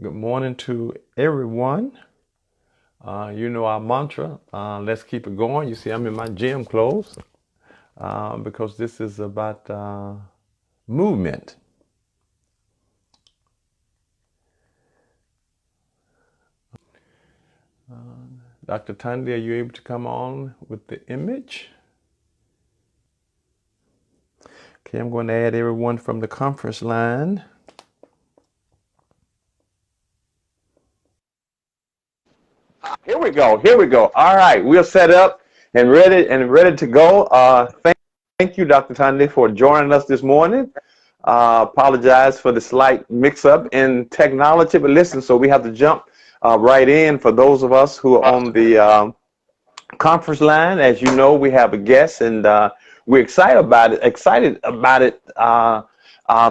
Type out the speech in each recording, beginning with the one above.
Good morning to everyone. You know our mantra, let's keep it going. You see, I'm in my gym clothes because this is about movement. Dr. Tandy, are you able to come on with the image? Okay, I'm going to add everyone from the conference line. Here we go. Here we go. All right, we're set up and ready to go. Thank you, Dr. Tandy, for joining us this morning. Apologize for the slight mix-up in technology, but listen, so we have to jump right in for those of us who are on the conference line. As you know, we have a guest, and we're excited about it.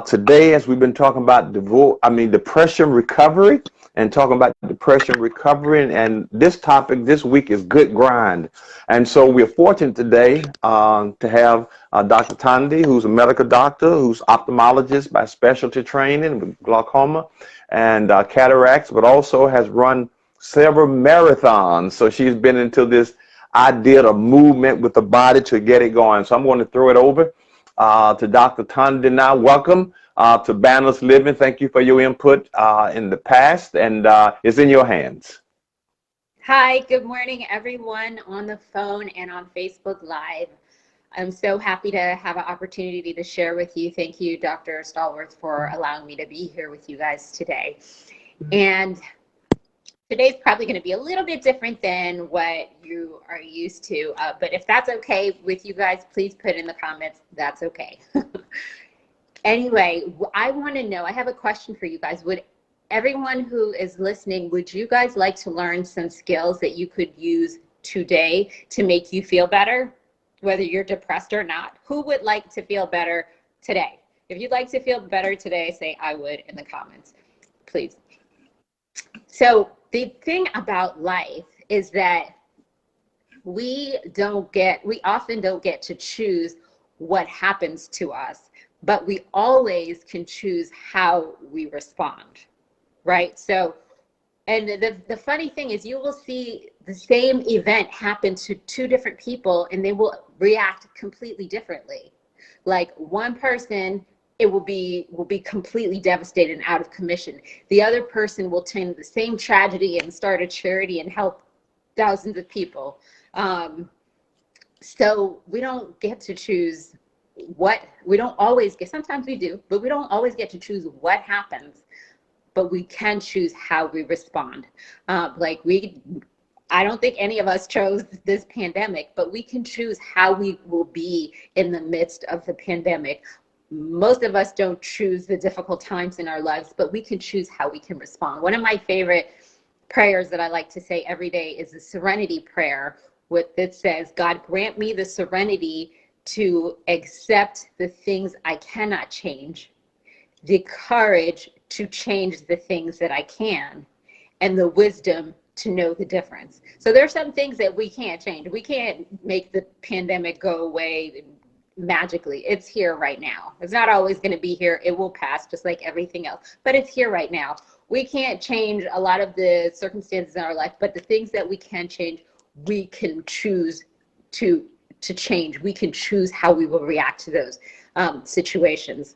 Today, as we've been talking about depression recovery, and talking about depression recovery, and this topic this week is good grind. And so we're fortunate today to have Dr. Tandy, who's a medical doctor, who's ophthalmologist by specialty training with glaucoma and cataracts, but also has run several marathons. So she's been into this idea of movement with the body to get it going. So I'm going to throw it over to Dr. Tandy now. Welcome to Boundless Living. Thank you for your input in the past, and it's in your hands. Hi, good morning, everyone on the phone and on Facebook Live. I'm so happy to have an opportunity to share with you. Thank you, Dr. Stallworth, for allowing me to be here with you guys today. And today's probably going to be a little bit different than what you are used to, but if that's okay with you guys, please put in the comments, that's okay. Anyway, I want to know, I have a question for you guys. Would everyone who is listening, would you guys like to learn some skills that you could use today to make you feel better, whether you're depressed or not? Who would like to feel better today? If you'd like to feel better today, say I would in the comments, please. So the thing about life is that we often don't get to choose what happens to us, but we always can choose how we respond, right? So, and the funny thing is, you will see the same event happen to two different people and they will react completely differently. Like one person, it will be completely devastated and out of commission. The other person will take the same tragedy and start a charity and help thousands of people. So we don't get to choose we don't always get, sometimes we do, but we don't always get to choose what happens, but we can choose how we respond. I don't think any of us chose this pandemic, but we can choose how we will be in the midst of the pandemic. Most of us don't choose the difficult times in our lives, but we can choose how we can respond. One of my favorite prayers that I like to say every day is the serenity prayer, that says, God, grant me the serenity to accept the things I cannot change, the courage to change the things that I can, and the wisdom to know the difference. So there's some things that we can't change. We can't make the pandemic go away magically. It's here right now. It's not always going to be here. It will pass just like everything else, but it's here right now. We can't change a lot of the circumstances in our life, but the things that we can change, we can choose to change. We can choose how we will react to those situations.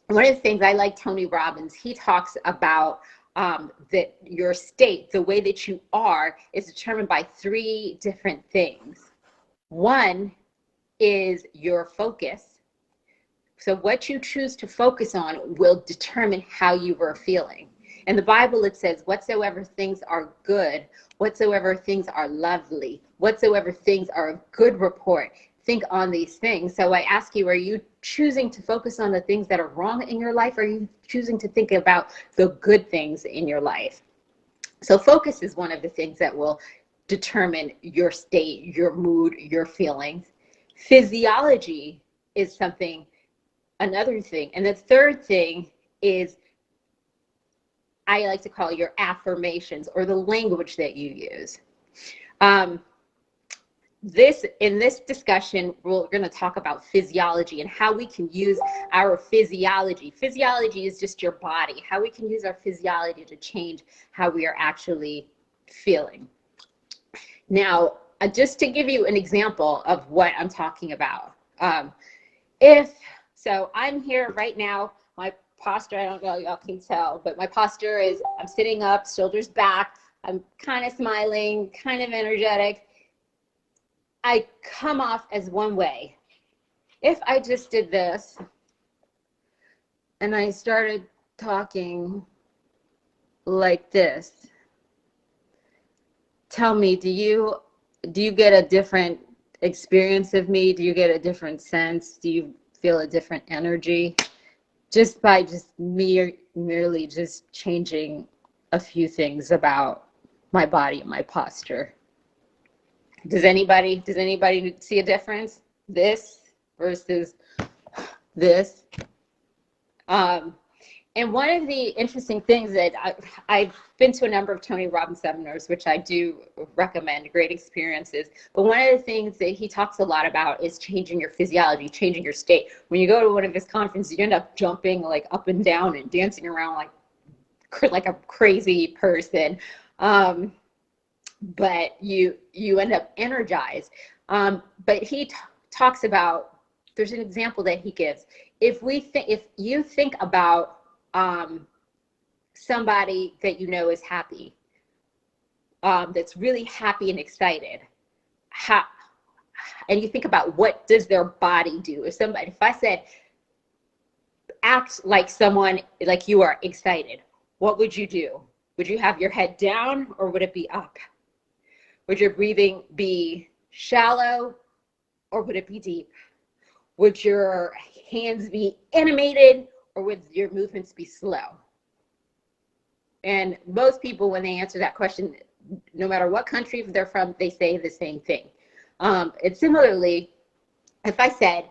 One of the things I like, Tony Robbins, he talks about that your state, the way that you are, is determined by three different things. One is your focus. So what you choose to focus on will determine how you are feeling. In the Bible, it says, whatsoever things are good, whatsoever things are lovely, whatsoever things are of good report, think on these things. So I ask you, are you choosing to focus on the things that are wrong in your life? Or are you choosing to think about the good things in your life? So focus is one of the things that will determine your state, your mood, your feelings. Physiology is another thing. And the third thing is, I like to call your affirmations, or the language that you use. in this discussion, we're going to talk about physiology and how we can use our physiology. Physiology is just your body, how we can use our physiology to change how we are actually feeling. Now, just to give you an example of what I'm talking about, so I'm here right now, my posture, I don't know, y'all can tell, but my posture is, I'm sitting up, shoulders back, I'm kind of smiling, kind of energetic. I come off as one way. If I just did this and I started talking like this, tell me, do you get a different experience of me? Do you get a different sense? Do you feel a different energy? Just by merely just changing a few things about my body and my posture. Does anybody see a difference? This versus this. And one of the interesting things that I've been to a number of Tony Robbins seminars, which I do recommend, great experiences. But one of the things that he talks a lot about is changing your physiology, changing your state. When you go to one of his conferences, you end up jumping like up and down and dancing around like a crazy person. But you end up energized. But he talks about, there's an example that he gives. If you think about somebody that you know is happy, that's really happy and excited, and you think about what does their body do? If I said, act like someone, like you are excited, what would you do? Would you have your head down or would it be up? Would your breathing be shallow or would it be deep? Would your hands be animated or would your movements be slow? And most people, when they answer that question, no matter what country they're from, they say the same thing. And similarly, if I said,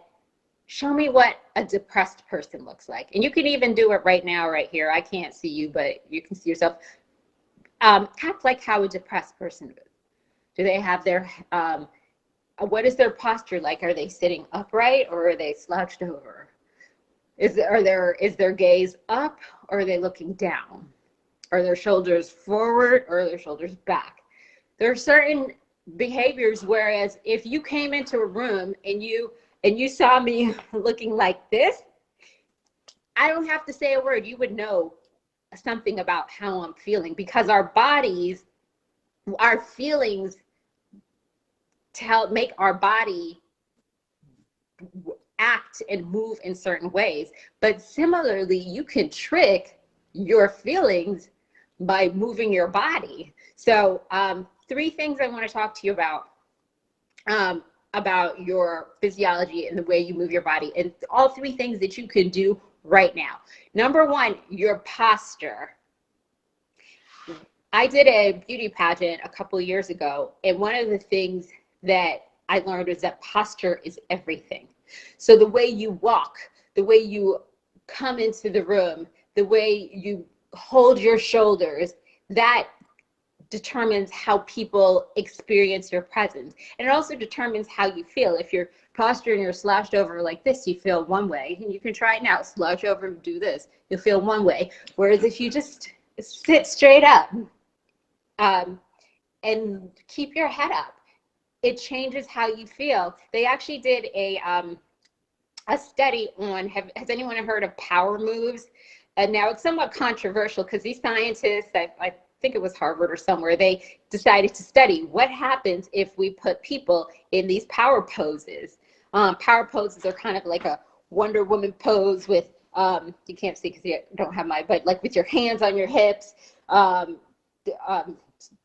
show me what a depressed person looks like, and you can even do it right now, right here. I can't see you, but you can see yourself. Act like how a depressed person would. Do they have their, what is their posture like? Are they sitting upright or are they slouched over? Is their gaze up or are they looking down? Are their shoulders forward or are their shoulders back? There are certain behaviors, whereas if you came into a room and you saw me looking like this, I don't have to say a word. You would know something about how I'm feeling, because our bodies, our feelings make our body act and move in certain ways. But similarly, you can trick your feelings by moving your body. So 3 things I want to talk to you about your physiology and the way you move your body, and all 3 things that you can do right now. Number 1, your posture. I did a beauty pageant a couple of years ago, and one of the things that I learned was that posture is everything. So the way you walk, the way you come into the room, the way you hold your shoulders, that determines how people experience your presence. And it also determines how you feel. If you're postured and you're slouched over like this, you feel one way. And you can try it now, slouch over and do this. You'll feel one way. Whereas if you just sit straight up and keep your head up, it changes how you feel. They actually did a study on, has anyone heard of power moves? Now it's somewhat controversial because these scientists, I think it was Harvard or somewhere, they decided to study what happens if we put people in these power poses. Power poses are kind of like a Wonder Woman pose with, you can't see because you don't have but like with your hands on your hips,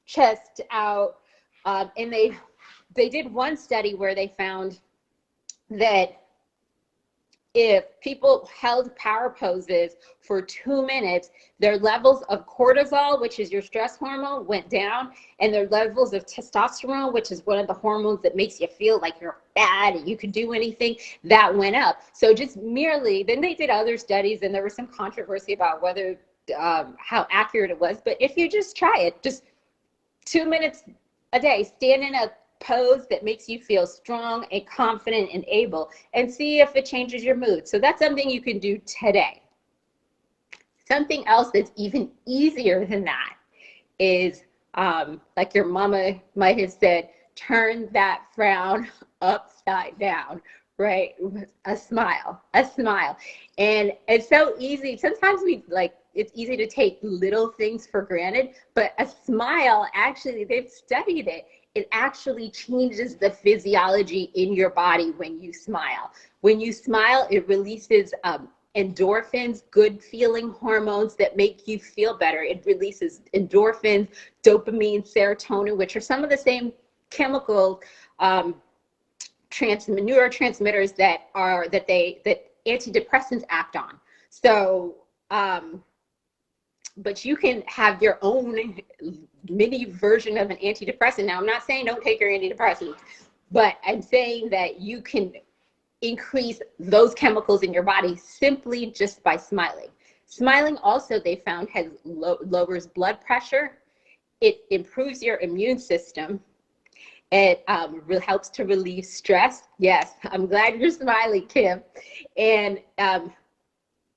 chest out, and they did one study where they found that if people held power poses for 2 minutes, their levels of cortisol, which is your stress hormone, went down, and their levels of testosterone, which is one of the hormones that makes you feel like you're bad and you can do anything, that went up. So just merely, then they did other studies, and there was some controversy about whether how accurate it was. But if you just try it, just 2 minutes a day, stand in a pose that makes you feel strong and confident and able, and see if it changes your mood. So that's something you can do today. Something else that's even easier than that is, like your mama might have said, turn that frown upside down, right? A smile, a smile. And it's so easy. Sometimes it's easy to take little things for granted, but a smile, actually, they've studied it. It actually changes the physiology in your body when you smile. When you smile, it releases endorphins, good feeling hormones that make you feel better. It releases endorphins, dopamine, serotonin, which are some of the same chemical neurotransmitters that antidepressants act on. So, but you can have your own mini version of an antidepressant. Now, I'm not saying don't take your antidepressants, but I'm saying that you can increase those chemicals in your body simply just by smiling. Smiling also, they found, lowers blood pressure. It improves your immune system. It helps to relieve stress. Yes, I'm glad you're smiling, Kim. And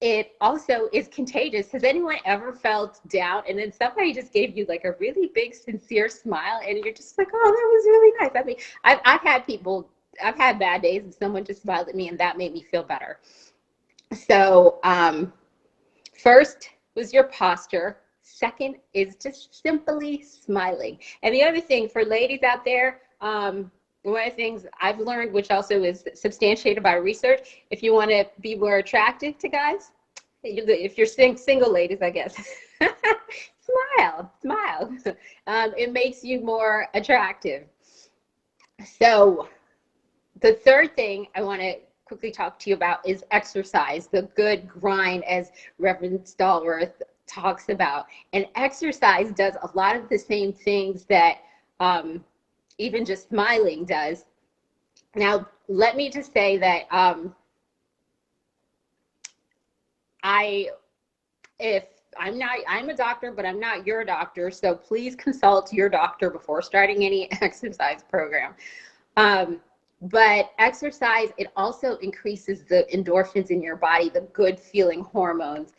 it also is contagious. Has anyone ever felt down and then somebody just gave you like a really big, sincere smile and you're just like, oh, that was really nice? I mean, I've had bad days and someone just smiled at me and that made me feel better. So first was your posture. Second is just simply smiling. And the other thing for ladies out there, one of the things I've learned, which also is substantiated by research, if you want to be more attractive to guys, if you're single ladies, I guess, smile. It makes you more attractive. So the third thing I want to quickly talk to you about is exercise, the good grind, as Reverend Stallworth talks about. And exercise does a lot of the same things that even just smiling does. Now, let me just say that I'm a doctor, but I'm not your doctor. So please consult your doctor before starting any exercise program. But exercise, it also increases the endorphins in your body, the good feeling hormones.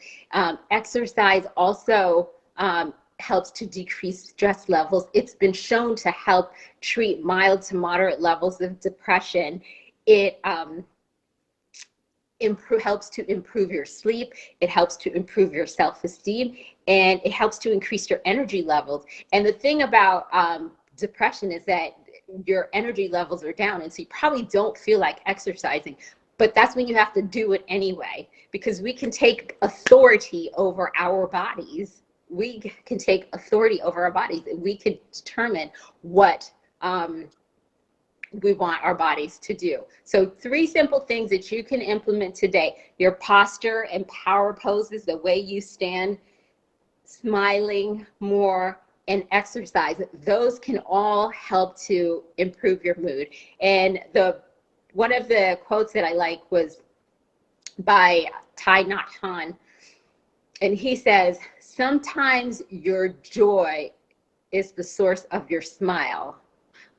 Exercise also helps to decrease stress levels. It's been shown to help treat mild to moderate levels of depression. It helps to improve your sleep. It helps to improve your self-esteem, and it helps to increase your energy levels. And the thing about depression is that your energy levels are down, and so you probably don't feel like exercising, but that's when you have to do it anyway, because we can take authority over our bodies. We can take authority over our bodies, and we can determine what we want our bodies to do. So 3 simple things that you can implement today: your posture and power poses, the way you stand, smiling more, and exercise. Those can all help to improve your mood. And one of the quotes that I like was by Thich Nhat Hanh, and he says, sometimes your joy is the source of your smile,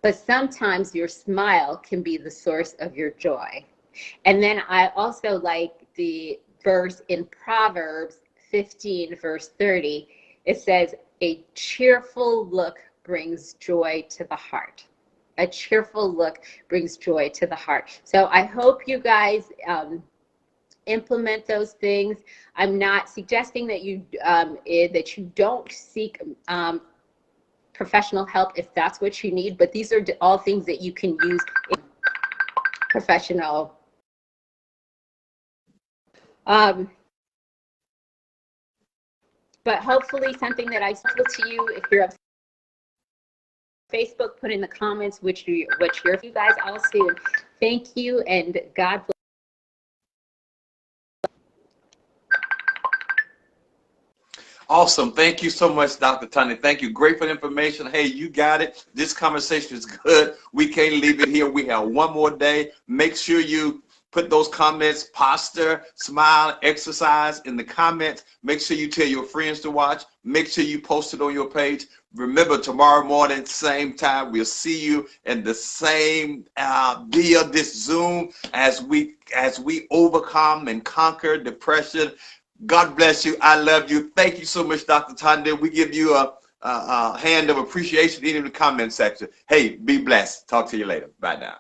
but sometimes your smile can be the source of your joy. And then I also like the verse in Proverbs 15, verse 30. It says, a cheerful look brings joy to the heart. A cheerful look brings joy to the heart. So I hope you guys implement those things. I'm not suggesting that you don't seek professional help if that's what you need, but these are all things that you can use in professional. But hopefully something that I spoke to you. If you're on Facebook, put in the comments which you guys all soon. Thank you, and God bless. Awesome. Thank you so much, Dr. Tanya. Thank you. Great for the information. Hey, you got it. This conversation is good. We can't leave it here. We have one more day. Make sure you Put those comments, posture, smile, exercise in the comments. Make sure you tell your friends to watch. Make sure you post it on your page. Remember, tomorrow morning, same time, we'll see you in the same via this Zoom as we overcome and conquer depression. God bless you. I love you. Thank you so much, Dr. Tunde. We give you a hand of appreciation in the comment section. Hey, be blessed. Talk to you later. Bye now.